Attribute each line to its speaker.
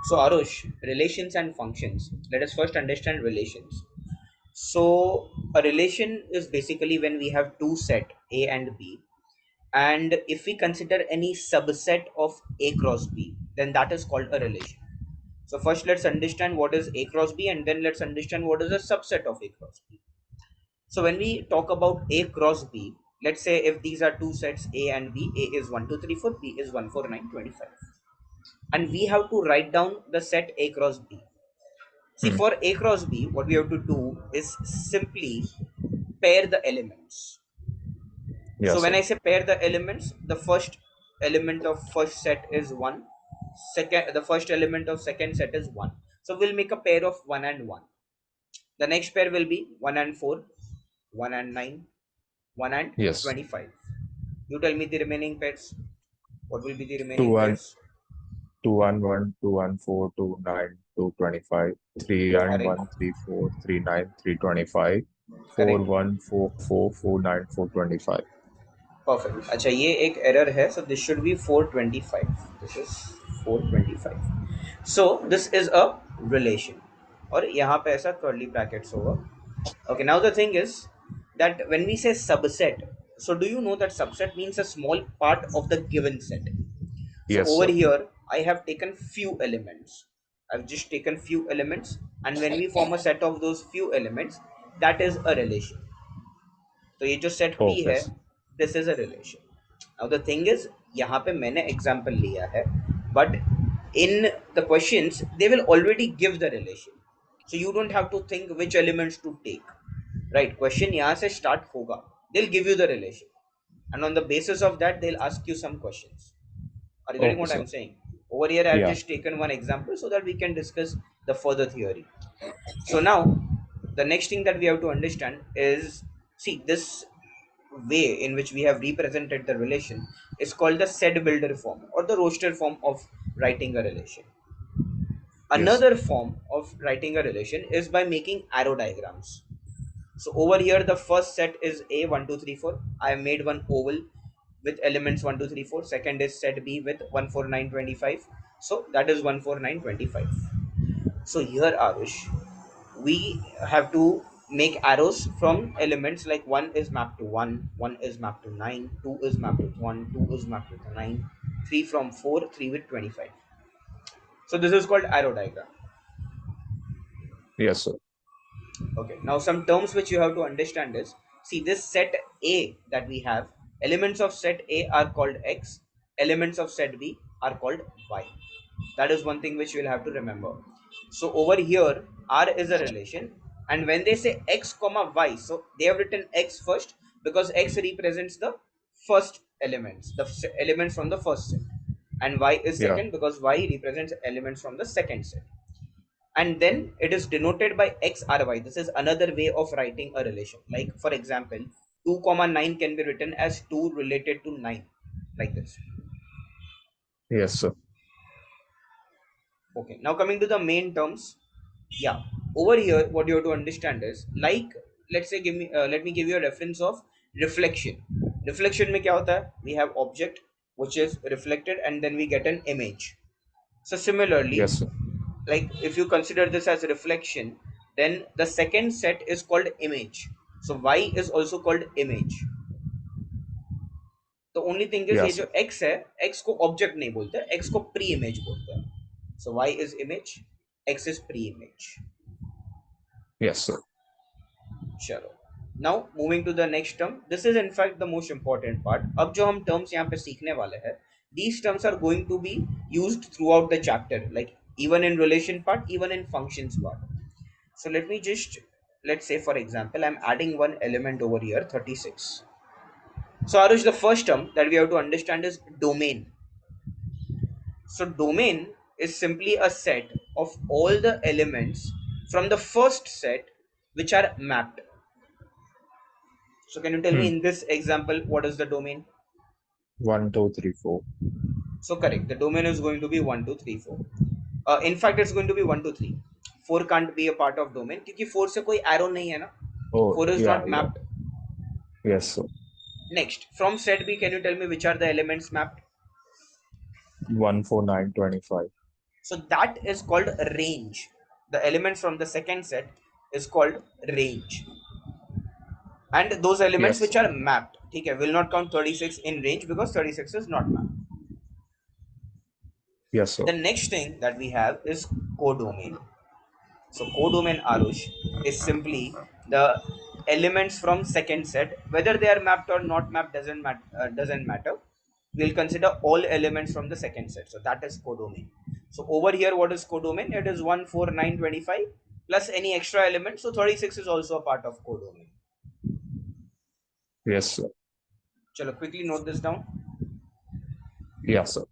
Speaker 1: So Arush, relations and functions. Let us first understand relations. So a relation is basically when we have two set A and B, and if we consider any subset of A cross B, then that is called a relation. So first let's understand what is A cross B, and then let's understand what is a subset of A cross B. So when we talk about A cross B, let's say if these are two sets A and B, A is 1 2 3 4, B is 1 4 9 25, and we have to write down the set A cross B. See,
Speaker 2: Hmm.
Speaker 1: for A cross B, what we have to do is simply pair the elements. So
Speaker 2: Yes,
Speaker 1: when
Speaker 2: sir.
Speaker 1: I say pair the elements, the first element of first set is 1. Second, the first element of second set is 1. So we'll make a pair of 1 and 1. The next pair will be 1 and 4, 1 and 9, 1 and
Speaker 2: Yes.
Speaker 1: 25. You tell me the remaining pairs. What will be the
Speaker 2: Two
Speaker 1: remaining
Speaker 2: one
Speaker 1: pairs?
Speaker 2: two one one 214 29 225 three and
Speaker 1: Correct.
Speaker 2: one 34 39 325
Speaker 1: Correct.
Speaker 2: 4144 49 425.
Speaker 1: Perfect. अच्छा ये एक error है, so this should be 425. This is 425. So this is a relation, और यहाँ पे ऐसा curly brackets होगा. Okay, now the thing is that when we say subset, so do you know that subset means a small part of the given set? So
Speaker 2: Yes,
Speaker 1: over
Speaker 2: sir.
Speaker 1: here I have taken few elements. I've just taken few elements, and when we form a set of those few elements, that is a relation. तो ये जो set P
Speaker 2: Okay,
Speaker 1: है,
Speaker 2: sir.
Speaker 1: This is a relation. Now the thing is, यहाँ पे मैंने example लिया है, but in the questions they will already give the relation, so you don't have to think which elements to take. Right, question यहाँ से start होगा, they will give you the relation, and on the basis of that they'll ask you some questions. Are you getting
Speaker 2: Okay,
Speaker 1: what
Speaker 2: sir.
Speaker 1: I'm saying? Over here I've
Speaker 2: Yeah.
Speaker 1: just taken one example so that we can discuss the further theory. So now the next thing that we have to understand is, see, this way in which we have represented the relation is called the set builder form or the roster form of writing a relation.
Speaker 2: Yes.
Speaker 1: Another form of writing a relation is by making arrow diagrams. So over here the first set is A 1 2 3 4. I have made one oval with elements 1 2 3 4. Second is set B with 1 4 9 25. So that is 1 4 9 25. So here, Arush, we have to make arrows from elements like 1 is mapped to 1, 1 is mapped to 9, 2 is mapped to 1, 2 is mapped to 9, 3 from 4, 3 with 25. So this is called arrow diagram.
Speaker 2: Yes, sir.
Speaker 1: Okay, now some terms which you have to understand is, see, this set A that we have, elements of set A are called X, elements of set B are called Y. That is one thing which you will have to remember. So over here R is a relation, and when they say X comma Y, so they have written X first because X represents the first elements, the elements from the first set, and Y is
Speaker 2: Yeah.
Speaker 1: second because Y represents elements from the second set, and then it is denoted by x or y. This is another way of writing a relation. Like for example, 2 comma 9 can be written as 2 related to 9, like this.
Speaker 2: Yes, sir.
Speaker 1: Okay, now coming to the main terms. Yeah, over here what you have to understand is, like, let's say, give me let me give you a reference of reflection. Reflection में क्या होता है? We have object which is reflected and then we get an image. So similarly,
Speaker 2: Yes, sir.
Speaker 1: like if you consider this as reflection, then the second set is called image. So y is also called image. The only thing is, ये
Speaker 2: Yes,
Speaker 1: जो
Speaker 2: sir.
Speaker 1: x है, x को object नहीं बोलते, x को pre image बोलते हैं. So y is image, x is pre image.
Speaker 2: Yes, sir.
Speaker 1: चलो, now moving to the next term. This is in fact the most important part. अब जो हम terms यहाँ पे सीखने वाले हैं, these terms are going to be used throughout the chapter, like even in relation part, even in functions part. So let me just, let's say for example I'm adding one element over here, 36. So Arush, the first term that we have to understand is domain. So domain is simply a set of all the elements from the first set which are mapped. So can you tell me
Speaker 2: Hmm.
Speaker 1: in this example what is the domain?
Speaker 2: 1 2 3 4.
Speaker 1: So correct, the domain is going to be 1 2 3 4. In fact it's going to be 1 2 3. 4 can't be a part of domain क्योंकि 4 से कोई arrow नहीं है ना.
Speaker 2: Oh,
Speaker 1: 4 is
Speaker 2: yeah,
Speaker 1: not
Speaker 2: yeah.
Speaker 1: mapped.
Speaker 2: Yes, sir.
Speaker 1: Next, from set B, can you tell me which are the elements mapped?
Speaker 2: 149 25.
Speaker 1: So that is called range. The elements from the second set is called range. And those elements
Speaker 2: Yes,
Speaker 1: which
Speaker 2: sir.
Speaker 1: are mapped, okay, will not count 36 in range because 36 is not mapped.
Speaker 2: Yes, sir.
Speaker 1: The next thing that we have is codomain. So codomain, Arush, is simply the elements from second set. Whether they are mapped or not mapped doesn't matter. We'll consider all elements from the second set. So that is codomain. So over here, what is codomain? It is 1, 4, 9, 25 plus any extra element. So 36 is also a part of codomain.
Speaker 2: Yes, sir.
Speaker 1: Chalo, quickly note this down.
Speaker 2: Yes, sir.